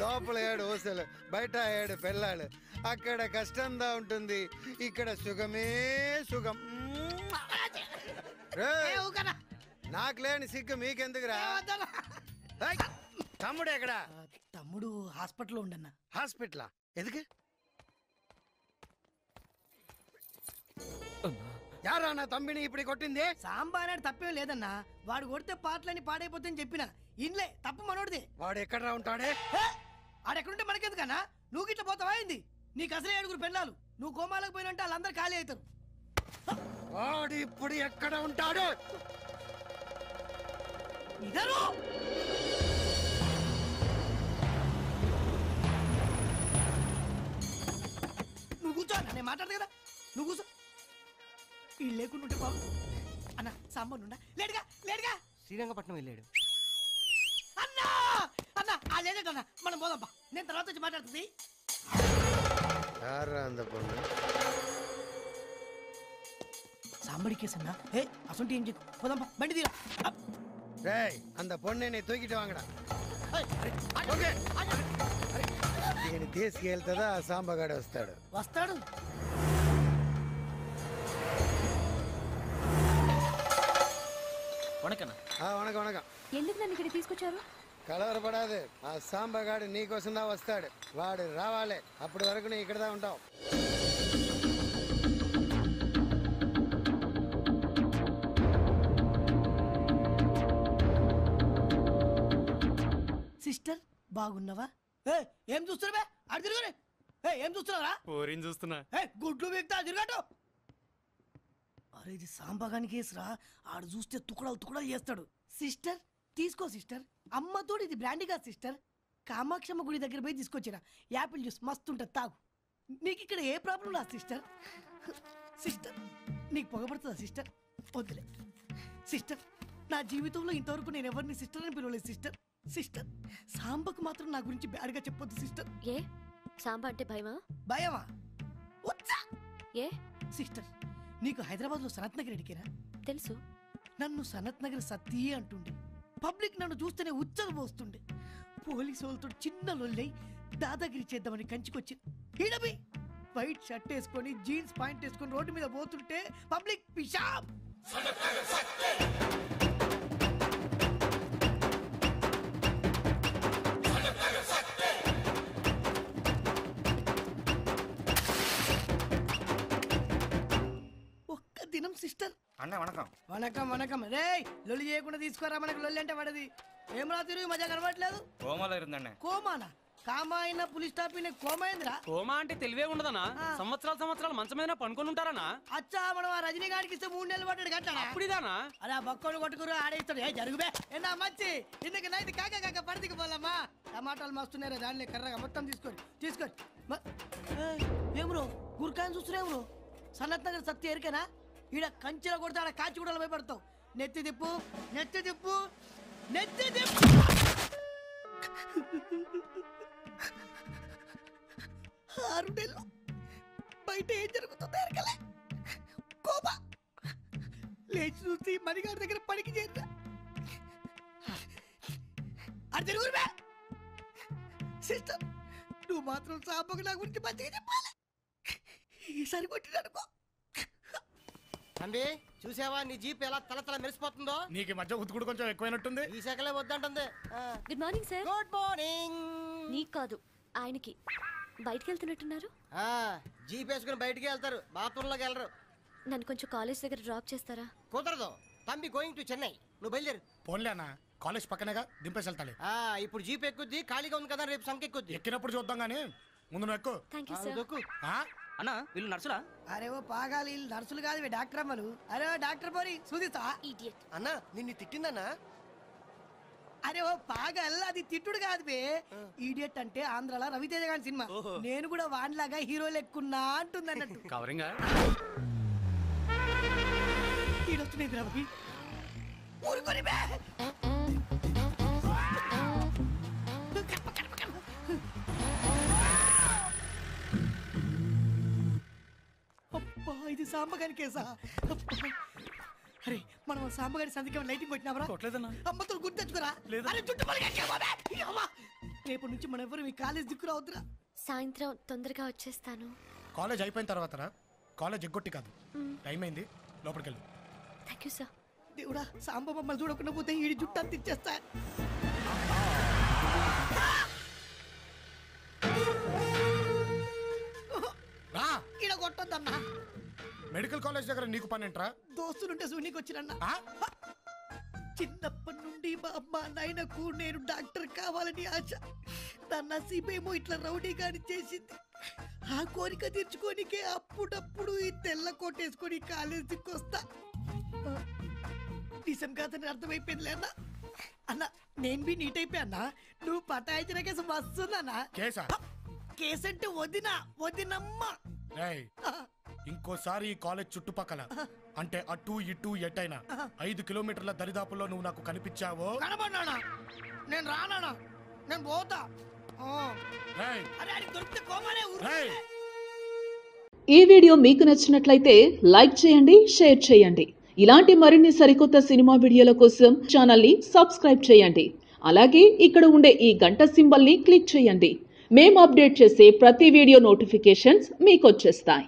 లోపల 7 ఊసలు, బయట 7 పెళ్ళాలు. అక్కడ కష్టంగా ఉంటుంది, ఇక్కడ సుఖమే సుఖం. నాకు లేని సిగ్గు మీకెందుకురా? తమ్ముడు ఎక్కడ? తమ్ముడు హాస్పిటల్లో ఉండన్నా. హాస్పిటలా? ఎందుకు? యారా నా తమ్మిని ఇప్పుడు కొట్టింది? సాంబా అనేది తప్పేం లేదన్నా, వాడు కొడితే పాటలని పాడైపోతాయని చెప్పిన ఇన్లే, తప్పు మనోడిదే. వాడు ఎక్కడ ఉంటాడే? ఆడెక్కడుంటే మనకెందుకన్నా? నువ్వు గిట్ల పోతావా అయింది? నీకు అసలే 7 పెళ్ళాలు, నువ్వు కోమాలకు పోయినంటే వాళ్ళందరూ ఖాళీ అవుతారు. వాడు ఇప్పుడు ఎక్కడ ఉంటాడు? ఇదరు నువ్వు కూర్చో అన్న, నేను మాట్లాడదు కదా, నువ్వు కూర్చో. వీళ్ళు లేకుండా ఉంటే బాబు. అన్న సాంబార్ ఉండా? లేడుగా లేడుగా, శ్రీరంగపట్నం వెళ్ళాడు. అన్నా అన్న ఆ లేదన్నా, మనం పోదాంపా, నేను తర్వాత వచ్చి మాట్లాడుతుంది. సాంబడి కేసు అన్నా. ఏ అసలు ఏం చెప్పు, పోదాంపా, బండి తీరా. அந்த பொண்ணை நீ தூக்கிட்டு வாங்கடா. దీన్ని తీసుకెళ్తుందా సాంబగాడు వస్తాడు. వస్తాడు. వణకం వణకం. ఎందుకు నన్ను ఇక్కడ తీసుకొచ్చారు? కలవరపడాదు, ఆ సాంబగాడు నీకోసం దా వస్తాడు. వాడు రావాలి, అప్పటి వరకు నీ ఇక్కడదా ఉంటావు. సిస్టర్ బాగున్నావా? ఏం చూస్తున్నావే? అటు తిరుగురే. ఏం చూస్తున్నారా? ఓరేం చూస్తున్నా? గుడ్లు వీక్తా తిరగటు. అరే ఇది సాంబగాని కేసురా, ఆడు చూస్తే తుకడాలు తుకడాలు చేస్తాడు. సిస్టర్ తీసుకో సిస్టర్, అమ్మతోడు ఇది బ్రాండీగా సిస్టర్. కామాక్షమ్మ గుడి దగ్గర పోయి తీసుకొచ్చిరా, యాపిల్ జ్యూస్ మస్తు ఉంటుంది, తాగు. నీకు ఇక్కడ ఏ ప్రాబ్లం రా సిస్టర్? సిస్టర్ నీకు పొగపడుతుందా సిస్టర్? వద్దులే సిస్టర్, నా జీవితంలో ఇంతవరకు నేను ఎవరిని సిస్టర్ అని పిలవలేదు సిస్టర్. సిస్టర్ సాంబకు మాత్రం నా గురించి బ్యాడ్గా చెప్పొద్దు సిస్టర్. ఏ సాంబ అంటే భయమా? భయమా? ఏ సిస్టర్ నీకు హైదరాబాద్ లో సనత్ నగర్ ఎడికేరా? తెలుసు. నన్ను సనత్ నగర్ సతీ అంటుండే, పబ్లిక్ నన్ను చూస్తేనే ఉచ్చలు పోస్తుండే. పోలీసు వాళ్ళతో చిన్న లొల్లై దాదాగిరి చేద్దామని కంచికొచ్చి ఈడబి వైట్ షర్ట్ వేసుకొని జీన్స్ పాయింట్ వేసుకొని రోడ్డు మీద పోతుంటే పబ్లిక్ పిషాబ్. ఒక్క దినం సిస్టర్. అన్న వణకం. వణకం వణకం. రే లొల్లి చేయకుండా తీసుకోరా, మనకు లొల్లి అంటే పడది. ఏం రా తిరుగు మజా కనబడట్లేదు. కోమాలో ఉందండి. కోమానా? కామా అయినా పులి స్టాప్ కోమైందిరా. కోమా అంటే తెలివే ఉండదనా? సంవత్సరాలు మంచం మీద పనుకొని ఉంటారనా? అచ్చా మనం ఆ రజనీకాంత్కి ఇస్తే 3 నెలలు పట్టాడు కట్టాడా? అప్పుడిదానా? అరే ఆ బక్కోడు కొట్టుకురు ఆడేస్తాడు. ఏ జరుగుబే ఎన్నా మంచి ఇందుకు నైతి కాక కాక పడిదికి పోలమ్మా. టమాటాలు మస్తున్నారా దానిలో కర్రగా మొత్తం తీసుకొని ఏం రో గురికాయని చూస్తున్నావు రో? సనత్ నగర్ సత్య ఎరికేనా? ఈడ కంచెల కొడితే ఆడ కాచి కూడా భయపడతావు. నెత్తి తిప్పు నెత్తి తిప్పు నెత్తి తిప్పు. ఆరుడేళ్ళు బయట ఏం జరుగుతుందో ఎరకలే. కోపా లేచి చూసి మణిగారి దగ్గర పనికి చేద్దా. అది తిరుగురుబే. సిస్టర్ నువ్వు మాత్రం సాంబకు నా గురించి మంచిగా చెప్పాలి. ఈసారి కొట్టిననుకో. అంబి చూసావా నీ జీప్ ఎలా తల మెరిసిపోతుందో? నీకు మధ్య ఉతుకుడు కొంచెం ఎక్కువైనట్టుంది. ఈ శాఖలే వద్దంటుంది. Good morning sir. Good morning. నీకు కాదు ఆయనకి. బయటికి వెళ్తున్నట్టున్నారు. జీప్ వేసుకుని బయటికి వెళ్తారు, బాత్రూంలోకి వెళ్ళరు. నన్ను కొంచెం కాలేజ్ దగ్గర డ్రాప్ చేస్తారా? కుదరదు, తంబి గోయింగ్ టు చెన్నై. నువ్వు బయలుదేరు. పోన్లేనా, కాలేజ్ పక్కనేగా, దింపేసి వెళ్తాలి. ఇప్పుడు జీప్ ఎక్కుద్ది, ఖాళీగా ఉంది కదా, రేపు సంఖ్య ఎక్కుద్ది. ఎక్కినప్పుడు చూద్దాం గానీ ముందు నువ్వు ఎక్కు. Thank you sir. అన్నా వీళ్ళు నర్సులా? అరే ఓ పాగాలి, నర్సులు కాదు డాక్టర్ అమ్మలు. అరే ఓ డాక్టర్ పోరి సూదిస్తా. ఇడియట్. అన్నా నిన్ను తిట్టిందన్నా? అరే ఓ పాగల్, అది తిట్టుడు కాదు బే. ఈడియట్ అంటే ఆంధ్రాలో రవితేజ గారి సినిమా. నేను కూడా వాన్లాగా హీరో లెక్కున్నా అంటుంది అన్నట్టు. కవరింగ్ ఈడొచ్చునేది రవి ఊరుకొని బే. అబ్బా ఇది సాంబగాని కేసా? అరే మనం సాంబగారి సందికి లైటింగ్ కొట్టినావరా? కొట్టలేదన్నా. అమ్మతో గుర్తు తెచ్చుకోరా. లేదు. అరే జుట్టు పలికెక్కే బాబే. ఈ అమ్మ. రేపటి నుంచి మనం ఎవరు మీ కాలేజ్ దిక్కురా అవుతురా. సాయంత్రం తొందరగా వచ్చేస్తాను. కాలేజ్ అయిపోయిన తర్వాత కాలేజ్ ఎగ్గొట్టి కాదు, టైం అయింది, లోపలికి వెళ్ళు. Thank you sir. దేవుడా సాంబ మమ్మల్ని చూడకుండా పోతే ఈ జుట్టు అంత ఇచ్చేస్తా. ఈడ కొట్టొద్దన్నా. మెడికల్ కాలేజ్ దగ్గర నీకు పని ఏంట్రా? దోస్తులుంటే సూనికి వచ్చిరన్నా. చిన్నప్పటి నుండి మా అమ్మ నాయనకు నేను డాక్టర్ కావాలని ఆశ. నా నసీబేమో ఇట్లా రౌడీగాని చేసింది. ఆ కోరిక తీర్చుకోనికే అప్పుడప్పుడు ఈ తెల్ల కోటేసుకొని కాలేజీకి వస్తా. నిజం కాదని అర్థమైపోయిందిలే అన్న. అన్న నేను బి నీట్ అయిపోయా అన్న. నువ్వు పటాయించిన కేసు వస్తుందన్నా. కేసు అంటే వదినమ్మ. ఇంకోసారి ఈ కాలేజ్ చుట్టుపక్కల అంటే అటు ఇటు ఎటైనా 5 కిలోమీటర్ల దరిదాపుల్లో నువ్వు నాకు కనిపించావో కనబడినా నేను రానా, నేను పోతా. ఈ వీడియో మీకు నచ్చినట్లయితే లైక్ చేయండి, షేర్ చేయండి. ఇలాంటి మరిన్ని సరికొత్త సినిమా వీడియోల కోసం ఛానల్ని సబ్స్క్రైబ్ చేయండి. అలాగే ఇక్కడ ఉండే ఈ గంట సింబల్ని క్లిక్ చేయండి. మేము అప్డేట్ చేసే ప్రతి వీడియో నోటిఫికేషన్స్ మీకు వచ్చేస్తాయి.